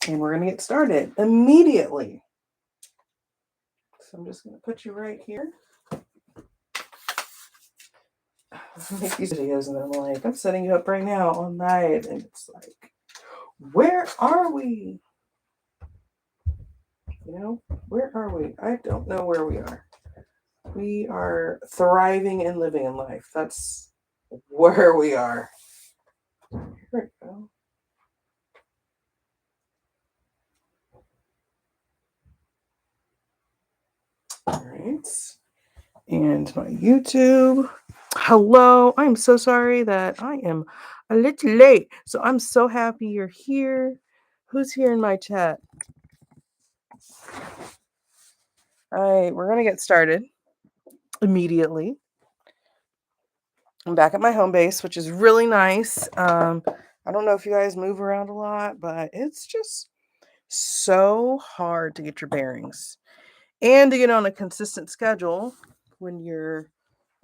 And we're going to get started immediately. So I'm just going to put you right here. I make these videos and I'm like, I'm setting you up right now all night. And it's like, where are we? Where are we? I don't know where we are. We are thriving and living in life. That's where we are. Here we go. All right. And my YouTube. Hello. I'm so sorry that I am a little late. So I'm so happy you're here. Who's here in my chat? All right, we're going to get started immediately. I'm back at my home base, which is really nice. I don't know if you guys move around a lot, but it's just so hard to get your bearings and to get on a consistent schedule when you're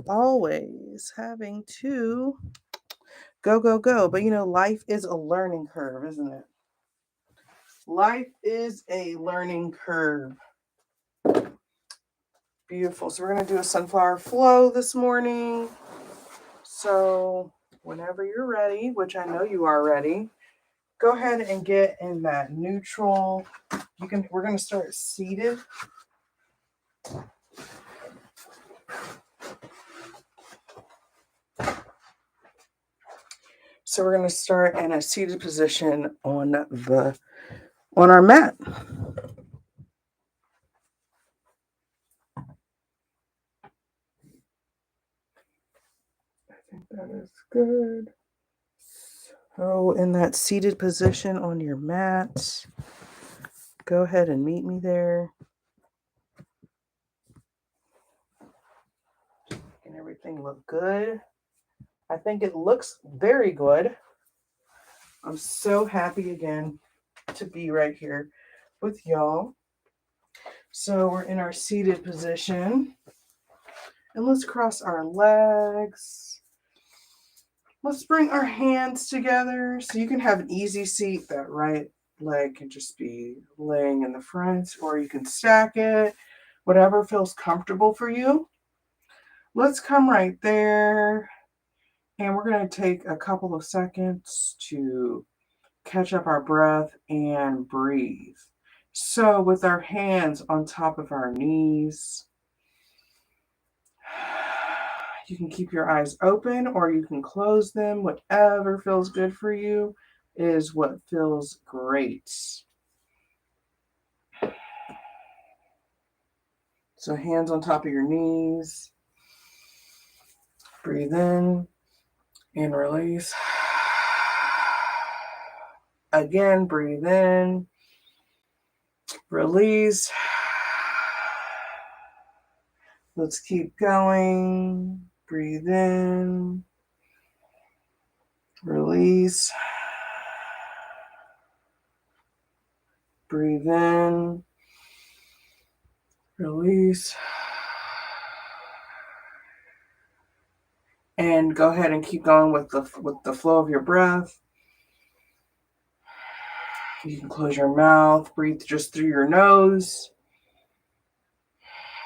always having to go. But life is a learning curve, isn't it? Life is a learning curve. Beautiful. So we're going to do a Sunflower Flo this morning. So whenever you're ready, which I know you are ready, go ahead and get in that neutral. We're going to start seated. So we're going to start in a seated position on our mat. I think that is good. So in that seated position on your mat, go ahead and meet me there. And everything look good. I think it looks very good. I'm so happy again to be right here with y'all. So we're in our seated position. And let's cross our legs. Let's bring our hands together. So you can have an easy seat. That right leg can just be laying in the front, or you can stack it, whatever feels comfortable for you. Let's come right there. And we're going to take a couple of seconds to catch up our breath and breathe. So with our hands on top of our knees, you can keep your eyes open or you can close them. Whatever feels good for you is what feels great. So hands on top of your knees. Breathe in and release. Again, breathe in. Release. Let's keep going. Breathe in. Release. Breathe in. Release. And go ahead and keep going with the flow of your breath. You can close your mouth, breathe just through your nose.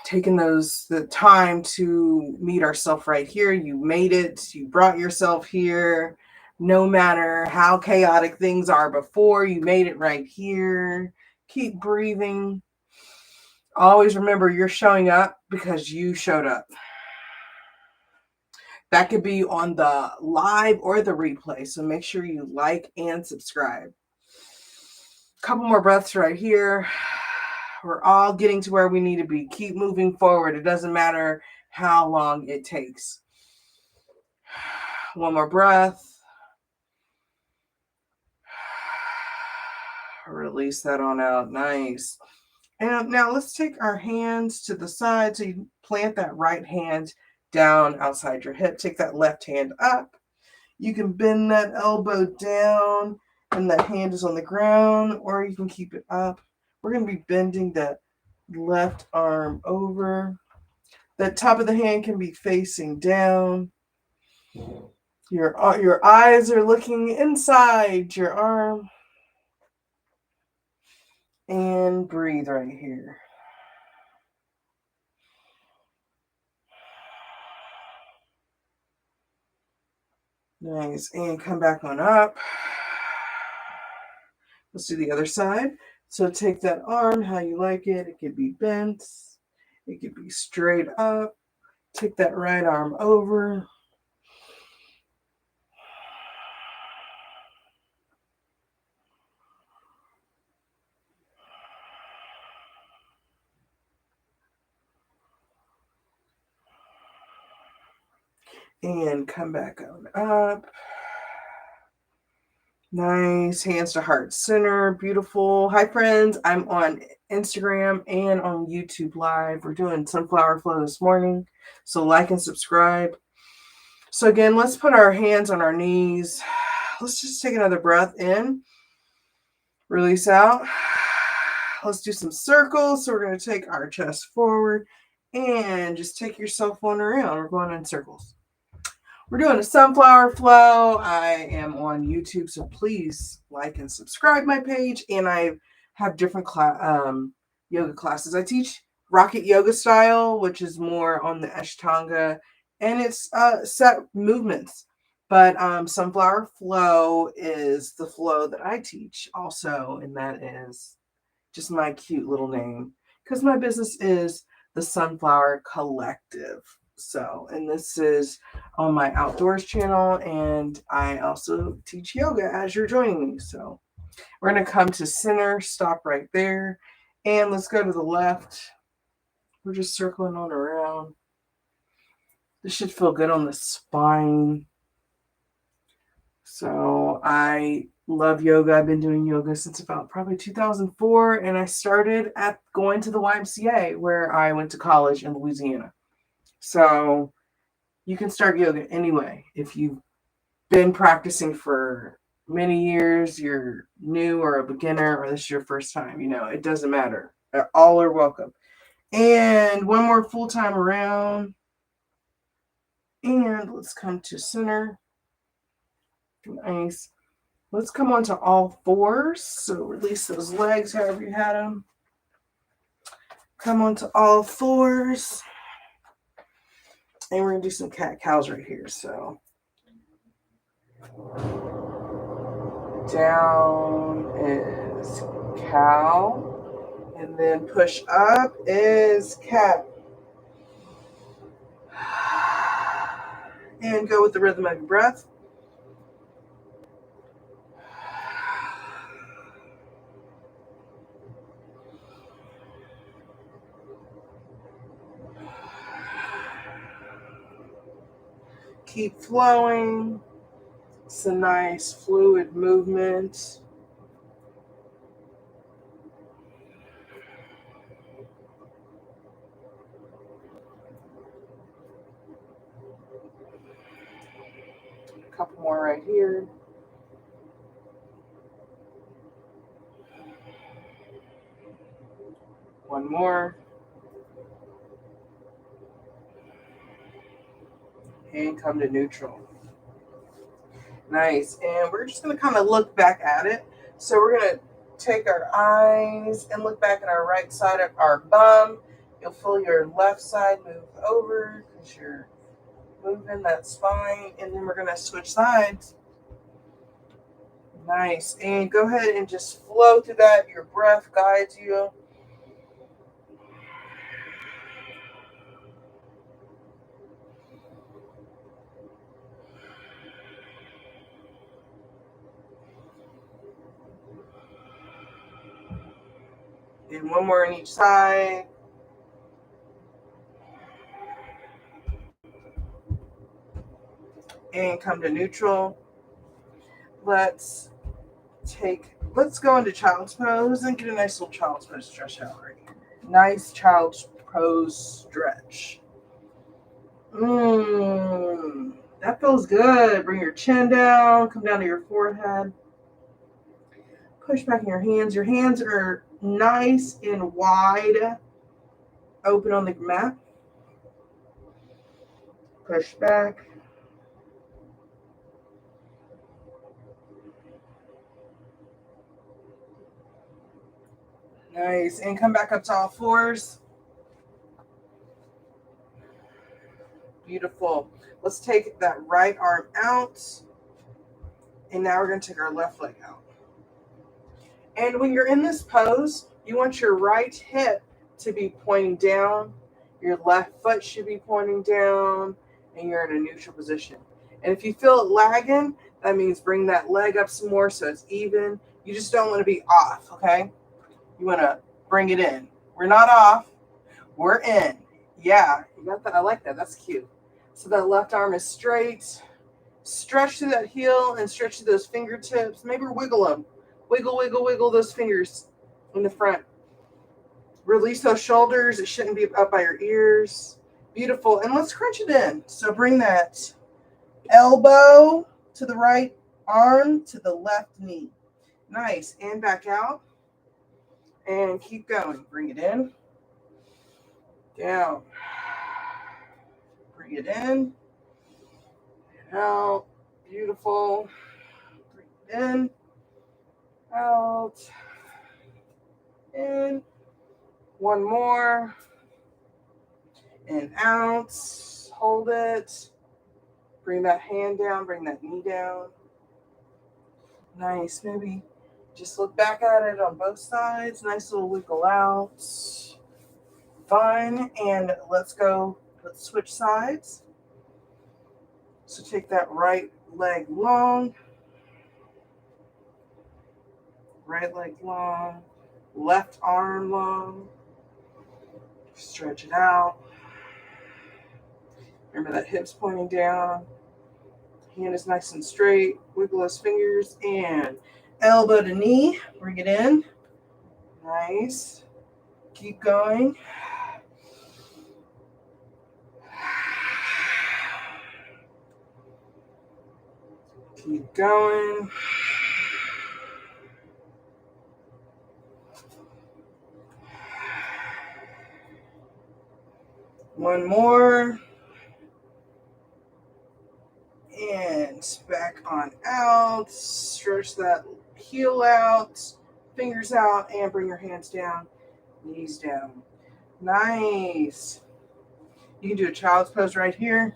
Taking the time to meet ourselves right here. You made it. You brought yourself here. No matter how chaotic things are before, you made it right here. Keep breathing. Always remember you're showing up because you showed up. That could be on the live or the replay. So make sure you like and subscribe. A couple more breaths right here. We're all getting to where we need to be. Keep moving forward. It doesn't matter how long it takes. One more breath. Release that on out. Nice. And now let's take our hands to the side. So you plant that right hand down outside your hip. Take that left hand up. You can bend that elbow down and that hand is on the ground, or you can keep it up. We're going to be bending that left arm over. That top of the hand can be facing down. Your eyes are looking inside your arm. And breathe right here. Nice. And come back on up. Let's do the other side. So take that arm how you like it. It could be bent. It could be straight up. Take that right arm over. And come back on up. Nice. Hands to heart center. Beautiful. Hi, friends. I'm on Instagram and on YouTube Live. We're doing Sunflower Flow this morning. So like and subscribe. So again, let's put our hands on our knees. Let's just take another breath in. Release out. Let's do some circles. So we're going to take our chest forward and just take yourself on around. We're going in circles. We're doing a sunflower flow. I am on YouTube, so please like and subscribe my page. And I have different yoga classes. I teach rocket yoga style, which is more on the Ashtanga, and it's set movements. But sunflower flow is the flow that I teach also, and that is just my cute little name because my business is the Sunflower Collective. So, and this is on my outdoors channel, and I also teach yoga as you're joining me. So we're going to come to center, stop right there, and let's go to the left. We're just circling on around. This should feel good on the spine. So I love yoga. I've been doing yoga since about probably 2004, and I started at going to the YMCA where I went to college in Louisiana. So you can start yoga anyway. If you've been practicing for many years, you're new or a beginner, or this is your first time, it doesn't matter. All are welcome. And one more full time around. And let's come to center. Nice. Let's come on to all fours. So release those legs however you had them. Come on to all fours. And we're going to do some cat-cows right here. So down is cow. And then push up is cat. And go with the rhythm of your breath. Keep flowing. It's a nice fluid movement. A couple more right here. One more. And come to neutral. Nice. And we're just going to kind of look back at it. So we're going to take our eyes and look back at our right side of our bum. You'll feel your left side move over because you're moving that spine. And then we're going to switch sides. Nice. And go ahead and just flow through that. Your breath guides you. And one more on each side. And come to neutral. Let's go into child's pose and get a nice little child's pose stretch out right here. Nice child's pose stretch. That feels good. Bring your chin down, come down to your forehead. Push back in your hands. Your hands are nice and wide open on the mat. Push back. Nice. And come back up to all fours. Beautiful. Let's take that right arm out. And now we're going to take our left leg out. And when you're in this pose, you want your right hip to be pointing down. Your left foot should be pointing down. And you're in a neutral position. And if you feel it lagging, that means bring that leg up some more so it's even. You just don't want to be off, okay? You want to bring it in. We're not off. We're in. Yeah, you got that. I like that. That's cute. So that left arm is straight. Stretch through that heel and stretch through those fingertips. Maybe wiggle them. Wiggle, wiggle, wiggle those fingers in the front. Release those shoulders. It shouldn't be up by your ears. Beautiful. And let's crunch it in. So bring that elbow to the right arm to the left knee. Nice. And back out. And keep going. Bring it in. Down. Bring it in. And out. Beautiful. Bring it in. Out. In. One more. And out. Hold it. Bring that hand down. Bring that knee down. Nice. Maybe just look back at it on both sides. Nice little wiggle out. Fun. And let's go. Let's switch sides. So take that right leg long. Right leg long. Left arm long. Stretch it out. Remember that hip's pointing down. Hand is nice and straight. Wiggle those fingers and elbow to knee. Bring it in. Nice. Keep going. Keep going. One more. And back on out. Stretch that heel out. Fingers out. And bring your hands down. Knees down. Nice. You can do a child's pose right here.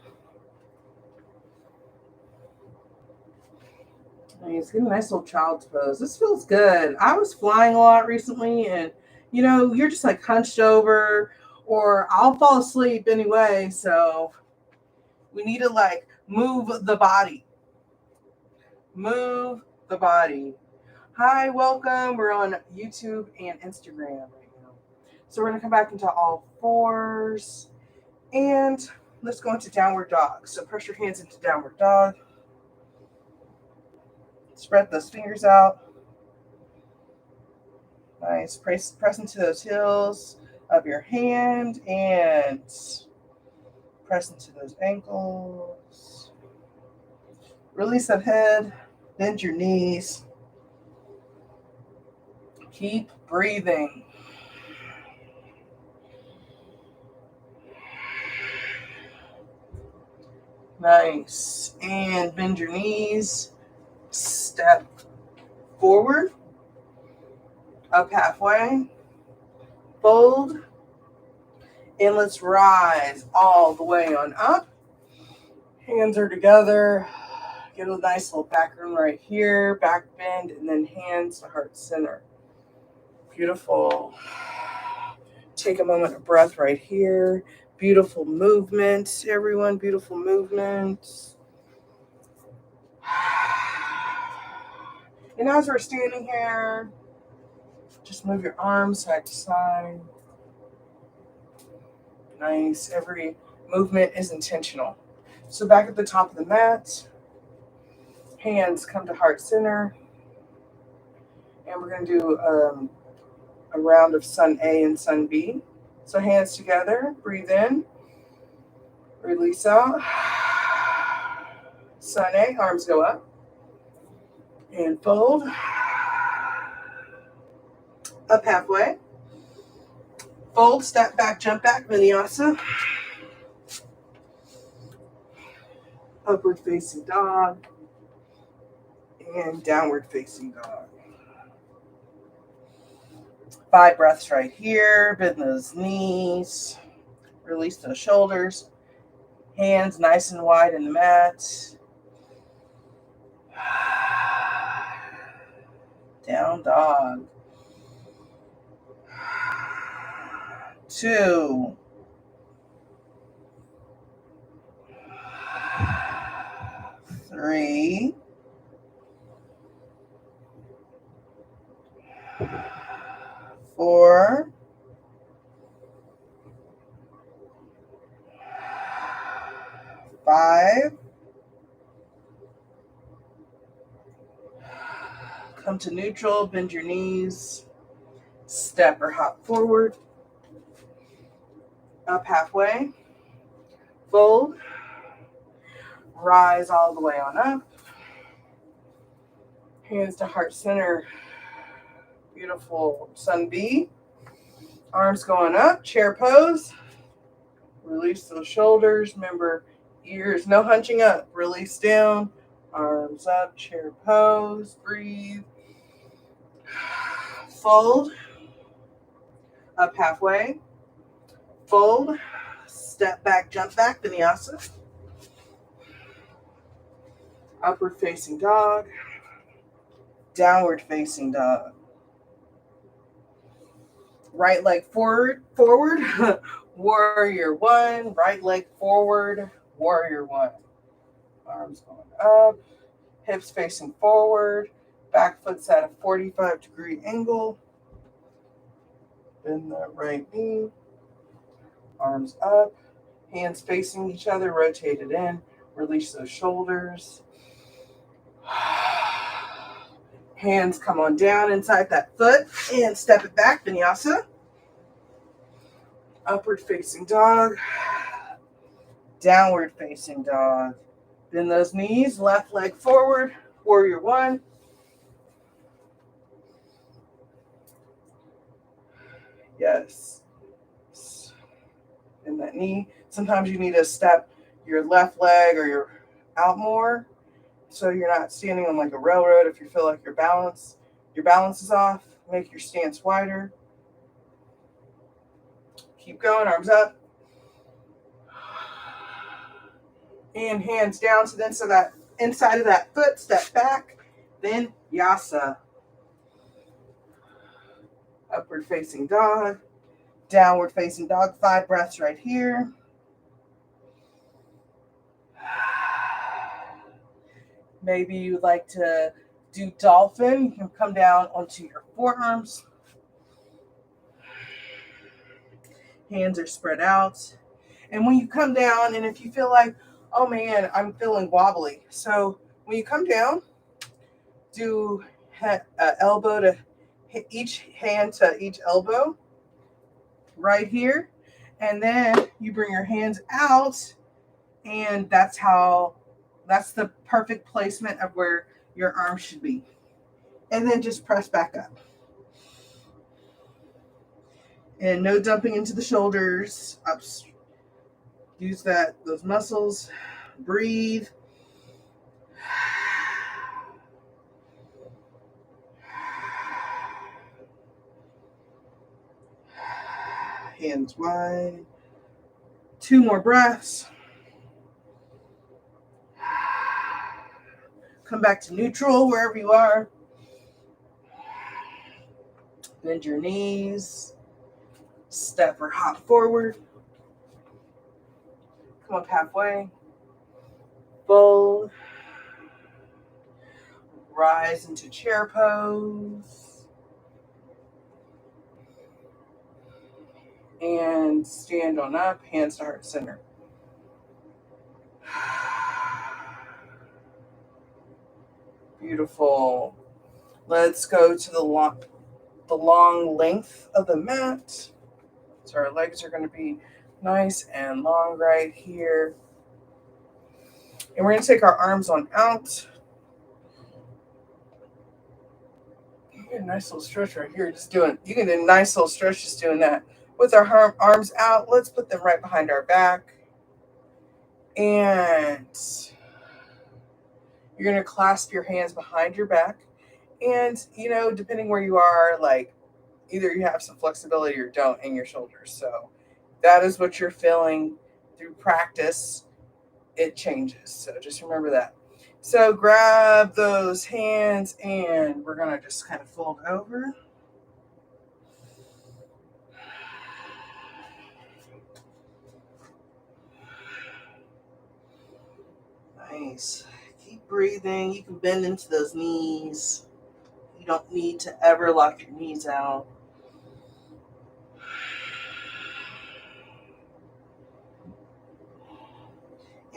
Nice. Get a nice little child's pose. This feels good. I was flying a lot recently, and you're just like hunched over, or I'll fall asleep anyway. So we need to like move the body. Move the body. Hi, welcome. We're on YouTube and Instagram right now. So we're going to come back into all fours. And let's go into downward dog. So press your hands into downward dog. Spread those fingers out. Nice. Press into those heels of your hand and press into those ankles. Release that head. Bend your knees. Keep breathing. Nice. And bend your knees. Step forward. Up halfway. Fold. And let's rise all the way on up. Hands are together. Get a nice little back room right here. Back bend and then hands to heart center. Beautiful. Take a moment of breath right here. Beautiful movement, everyone. Beautiful movement. And as we're standing here, just move your arms side to side. Nice. Every movement is intentional. So back at the top of the mat, hands come to heart center. And we're going to do a round of Sun A and Sun B. So hands together, breathe in, release out. Sun A, arms go up. And fold. Up halfway. Fold, step back, jump back, vinyasa. Upward facing dog. And downward facing dog. 5 breaths right here. Bend those knees. Release those shoulders. Hands nice and wide in the mat. Down dog. 2, 3, 4, 5. Come to neutral, bend your knees, step or hop forward, up halfway, fold, rise all the way on up, hands to heart center, beautiful sun B, arms going up, chair pose, release those shoulders, remember ears, no hunching up, release down, arms up, chair pose, breathe, fold, up halfway, fold, step back, jump back, vinyasa, upward facing dog, downward facing dog, right leg forward, warrior 1, right leg forward, warrior 1, arms going up, hips facing forward, back foot's at a 45-degree angle, bend the right knee, arms up, hands facing each other, rotate it in, release those shoulders, hands come on down inside that foot and step it back, vinyasa, upward facing dog, downward facing dog, bend those knees, left leg forward, warrior 1, yes, bend that knee. Sometimes you need to step your left leg or your out more so you're not standing on like a railroad. If you feel like your balance is off, make your stance wider. Keep going, arms up. And hands down to the inside of that foot, step back, then yasa. Upward facing dog, downward facing dog, 5 breaths right here. Maybe you'd like to do dolphin. You can come down onto your forearms. Hands are spread out. And when you come down, and if you feel like, oh man, I'm feeling wobbly. So when you come down, do elbow to each hand to each elbow right here. And then you bring your hands out, and that's the perfect placement of where your arm should be. And then just press back up. And no dumping into the shoulders. Up. Use those muscles. Breathe. Hands wide. 2 more breaths. Come back to neutral wherever you are. Bend your knees. Step or hop forward. Come up halfway. Fold. Rise into chair pose. And stand on up, hands to heart center. Beautiful. Let's go to the long length of the mat. So our legs are going to be nice and long right here. And we're going to take our arms on out. Get a nice little stretch right here. You can do a nice little stretch just doing that. With our arms out, let's put them right behind our back. And you're going to clasp your hands behind your back. And, depending where you are, like Either you have some flexibility or don't in your shoulders. So that is what you're feeling through practice. It changes. So just remember that. So grab those hands and we're going to just kind of fold over. Nice. Keep breathing. You can bend into those knees. You don't need to ever lock your knees out.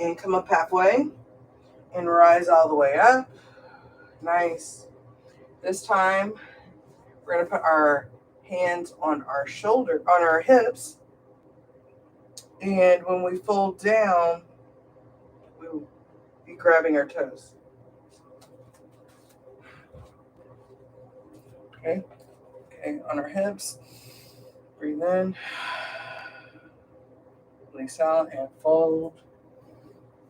And come up halfway and rise all the way up. Nice. This time, we're going to put our hands on our shoulder, on our hips. And when we fold down, we'll be grabbing our toes. Okay. Okay, on our hips. Breathe in. Release out and fold.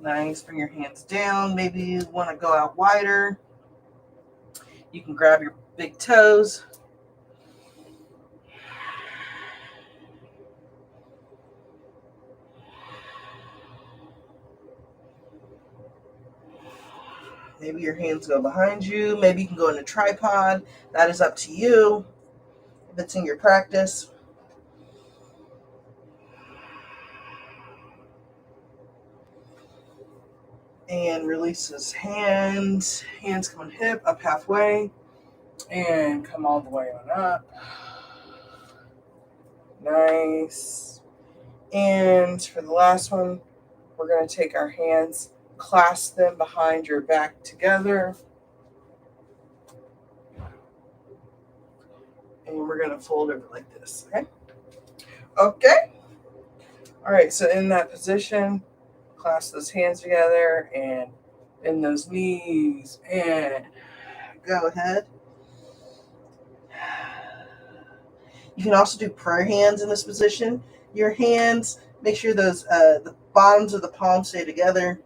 Nice. Bring your hands down. Maybe you want to go out wider. You can grab your big toes. Maybe your hands go behind you. Maybe you can go in a tripod. That is up to you if it's in your practice. And release his hands. Hands come on hip, up halfway. And come all the way on up. Nice. And for the last one, we're going to take our hands, clasp them behind your back together. And we're going to fold over like this, okay? Okay. All right, so in that position, clasp those hands together and bend those knees and go ahead. You can also do prayer hands in this position. Your hands, make sure those the bottoms of the palms stay together.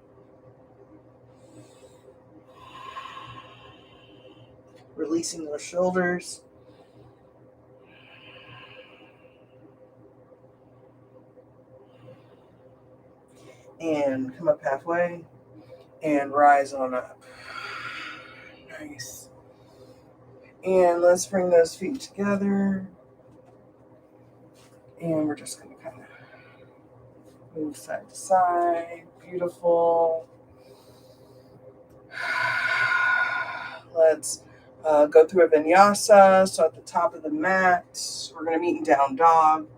Releasing those shoulders. And come up halfway and rise on up. Nice. And let's bring those feet together. And we're just going to kind of move side to side. Beautiful. Let's go through a vinyasa. So at the top of the mat, we're going to meet in down dog.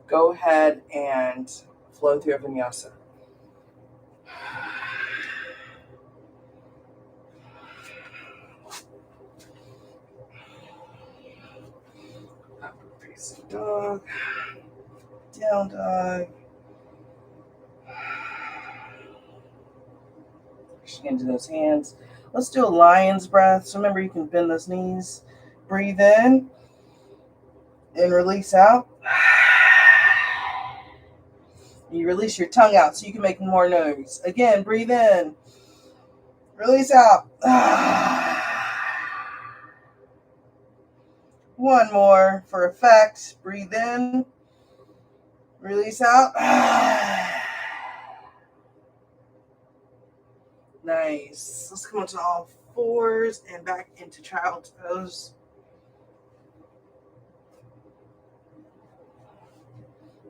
Go ahead and flow through a vinyasa. Upward facing dog. Down dog. Pushing into those hands. Let's do a lion's breath. So remember, you can bend those knees. Breathe in and release out. You release your tongue out so you can make more noise. Again, breathe in. Release out. One more for effect. Breathe in. Release out. Nice. Let's come onto all fours and back into child's pose.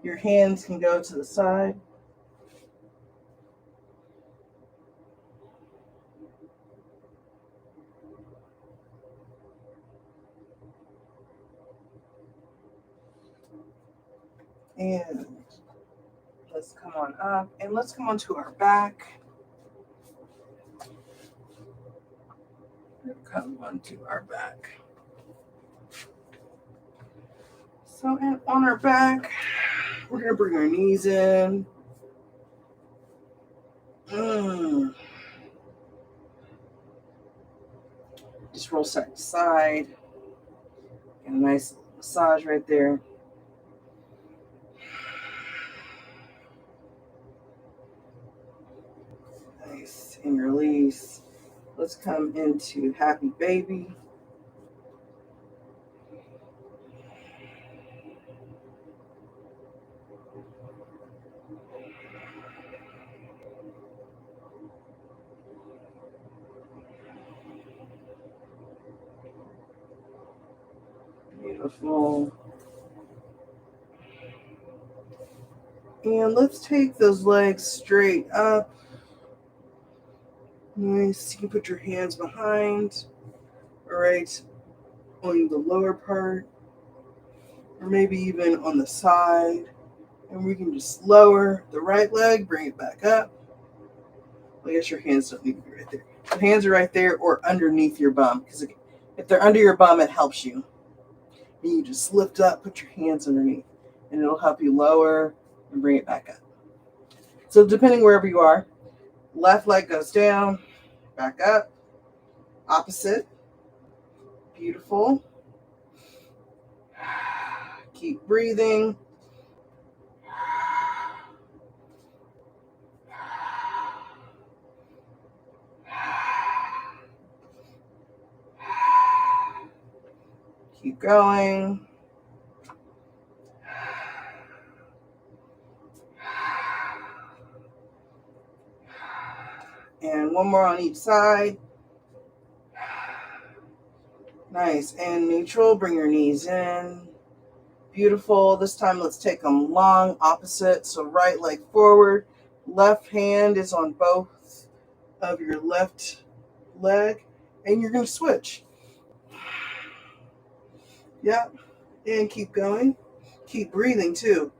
Your hands can go to the side. And let's come on up and let's come onto our back. Come onto our back. So on our back, we're going to bring our knees in. Just roll side to side. Get a nice massage right there. Nice. And release. Let's come into happy baby. Beautiful. And let's take those legs straight up. Nice. You can put your hands behind, right on the lower part, or maybe even on the side. And we can just lower the right leg, bring it back up. I guess your hands don't need to be right there. Your hands are right there or underneath your bum, because if they're under your bum, it helps you. And you just lift up, put your hands underneath, and it'll help you lower and bring it back up. So depending wherever you are, left leg goes down, back up, opposite. Beautiful. Keep breathing. Keep going. And one more on each side. Nice. And neutral. Bring your knees in. Beautiful. This time let's take them long, opposite. So right leg forward. Left hand is on both of your left leg. And you're going to switch. Yep. And keep going. Keep breathing too.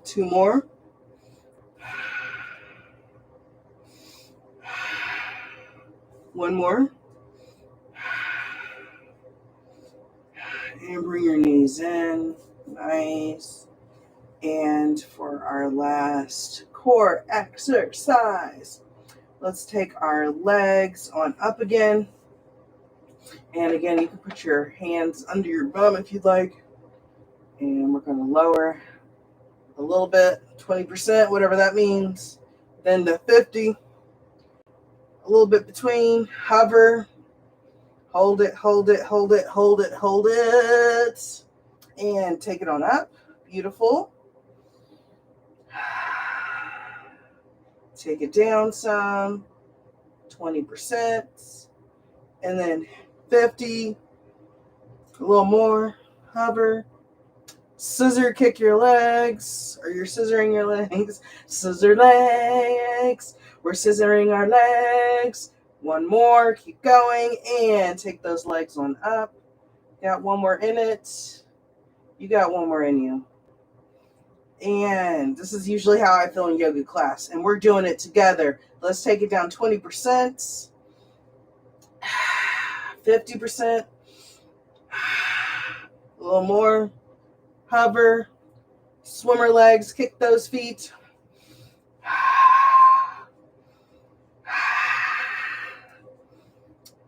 Two more. One more. And bring your knees in. Nice. And for our last core exercise, let's take our legs on up again. And again, you can put your hands under your bum if you'd like. And we're going to lower a little bit, 20%, whatever that means. Then to 50, a little bit between, hover, hold it, hold it, hold it, hold it, hold it. And take it on up. Beautiful. Take it down some, 20%, and then 50, a little more, hover, scissor kick your legs, or you're scissoring your legs, scissor legs, we're scissoring our legs, one more, keep going, and take those legs on up, got one more in it, you got one more in you. And this is usually how I feel in yoga class. And we're doing it together. Let's take it down 20%. 50%. A little more. Hover. Swimmer legs. Kick those feet.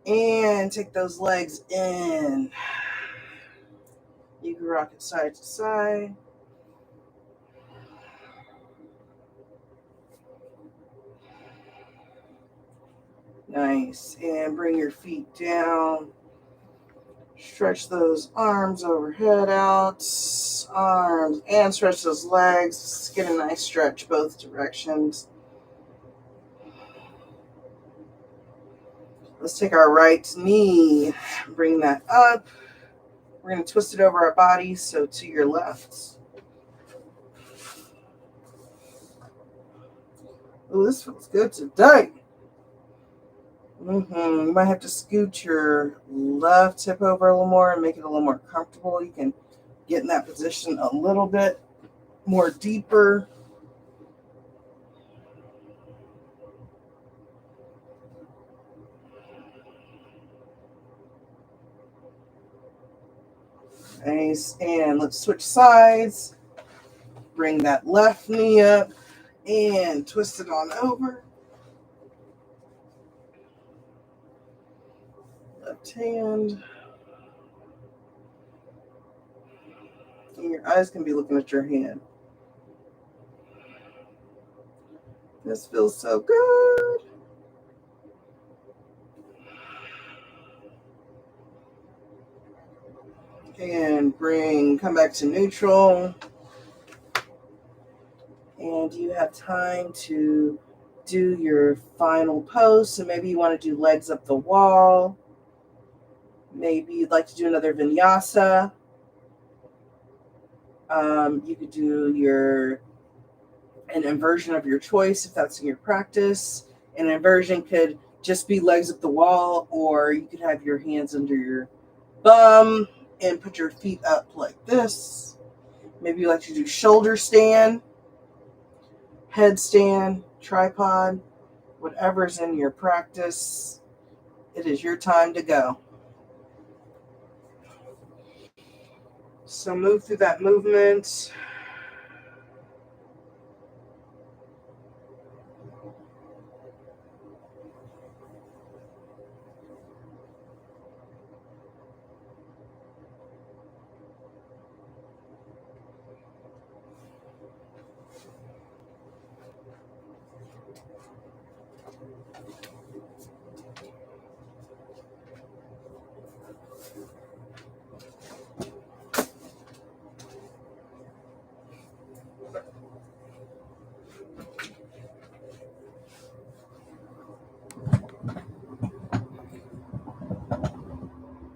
And take those legs in. You can rock it side to side. Nice. And bring your feet down. Stretch those arms overhead out. Arms. And stretch those legs. Just get a nice stretch both directions. Let's take our right knee. Bring that up. We're going to twist it over our body. So to your left. Oh, this feels good today. You might have to scoot your left hip over a little more and make it a little more comfortable. You can get in that position a little bit more deeper. Nice. And let's switch sides. Bring that left knee up and twist it on over. Left hand. And your eyes can be looking at your hand. This feels so good. And come back to neutral. And you have time to do your final pose. So maybe you want to do legs up the wall. Maybe you'd like to do another vinyasa. You could do an inversion of your choice if that's in your practice. An inversion could just be legs up the wall, or you could have your hands under your bum and put your feet up like this. Maybe you like to do shoulder stand, headstand, tripod, whatever's in your practice. It is your time to go. So move through that movement.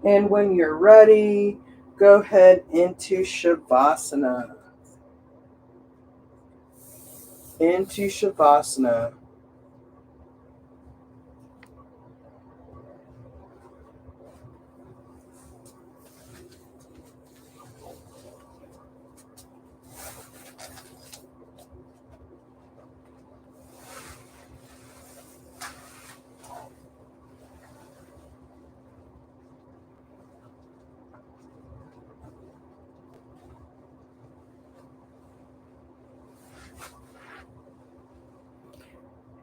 And when you're ready, go ahead into Shavasana. Into Shavasana.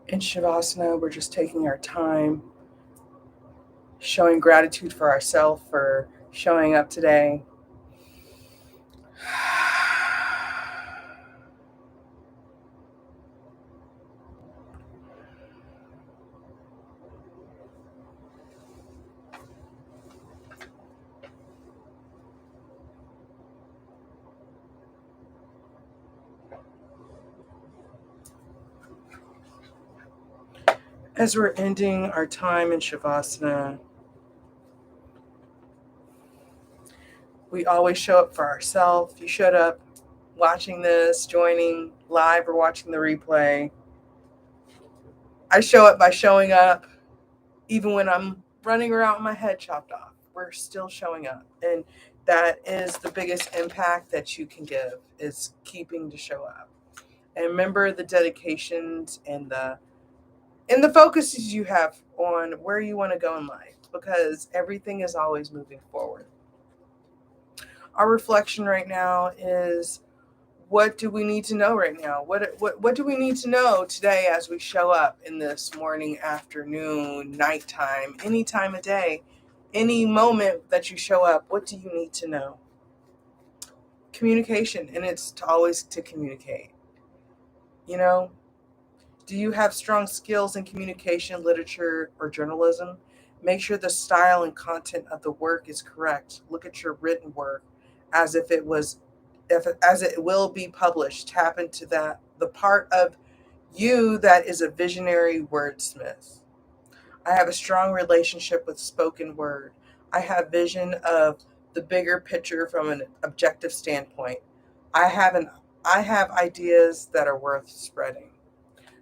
In Shavasana, we're just taking our time, showing gratitude for ourselves for showing up today. As we're ending our time in Shavasana, we always show up for ourselves. You showed up watching this, joining live or watching the replay. I show up by showing up even when I'm running around with my head chopped off. We're still showing up. And that is the biggest impact that you can give, is keeping to show up. And remember the dedications and the focuses you have on where you want to go in life, because everything is always moving forward. Our reflection right now is, what do we need to know right now? What do we need to know today as we show up in this morning, afternoon, nighttime, any time of day, any moment that you show up? What do you need to know? Communication, and it's always to communicate. You know, do you have strong skills in communication, literature, or journalism? Make sure the style and content of the work is correct. Look at your written work as if it was, as it will be published. Tap into the part of you that is a visionary wordsmith. I have a strong relationship with spoken word. I have vision of the bigger picture from an objective standpoint. I have an I have ideas that are worth spreading.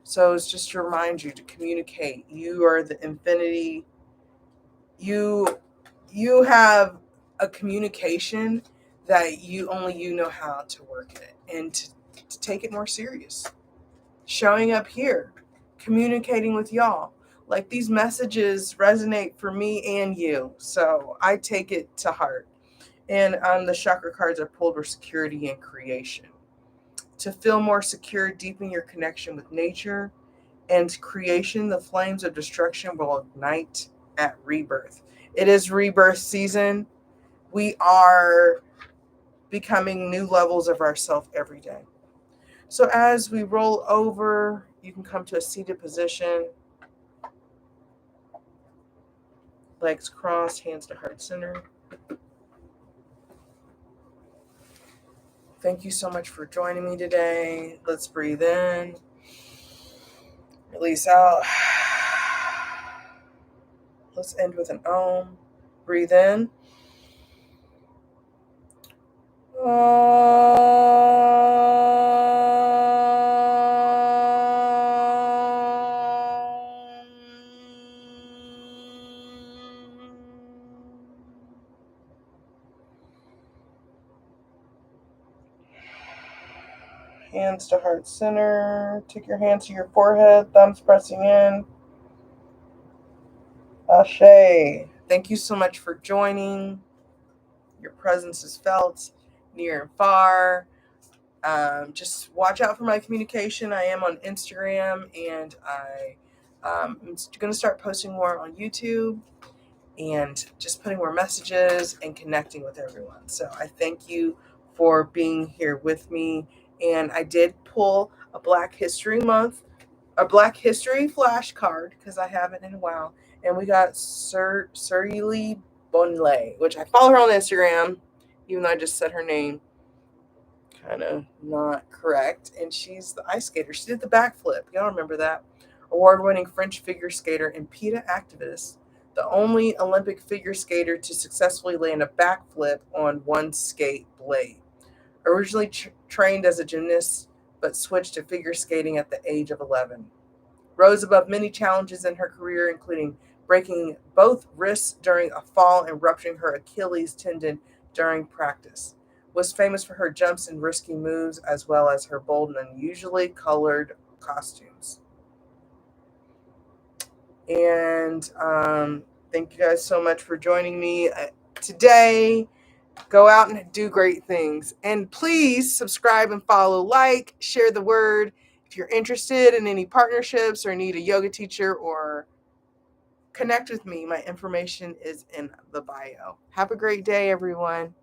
So it's just to remind you to communicate. You are the infinity. You have a communication that you know how to work it, and to take it more serious. Showing up here, communicating with y'all. Like, these messages resonate for me and you. So I take it to heart. And the chakra cards are pulled for security and creation. To feel more secure, deepen your connection with nature and creation. The flames of destruction will ignite at rebirth. It is rebirth season. We are becoming new levels of ourselves every day. So as we roll over, you can come to a seated position, legs crossed, hands to heart center. Thank you so much for joining me today. Let's breathe in. Release out. Let's end with an Om. Breathe in. Hands to heart center. Take your hands to your forehead, thumbs pressing in. Ashe. Thank you so much for joining. Your presence is felt near and far. Just watch out for my communication. I am on Instagram, and I'm going to start posting more on YouTube and just putting more messages and connecting with everyone. So I thank you for being here with me. And I did pull a Black History flashcard because I haven't in a while. And we got Surly Bonlay, which I follow her on Instagram, even though I just said her name kind of not correct. And she's the ice skater. She did the backflip. Y'all remember that? Award-winning French figure skater and PETA activist. The only Olympic figure skater to successfully land a backflip on one skate blade. Originally trained as a gymnast, but switched to figure skating at the age of 11. Rose above many challenges in her career, including breaking both wrists during a fall and rupturing her Achilles tendon during practice. Was famous for her jumps and risky moves, as well as her bold and unusually colored costumes. And thank you guys so much for joining me today. Go out and do great things. And please subscribe and follow, like, share the word. If you're interested in any partnerships or need a yoga teacher or connect with me, my information is in the bio. Have a great day, everyone.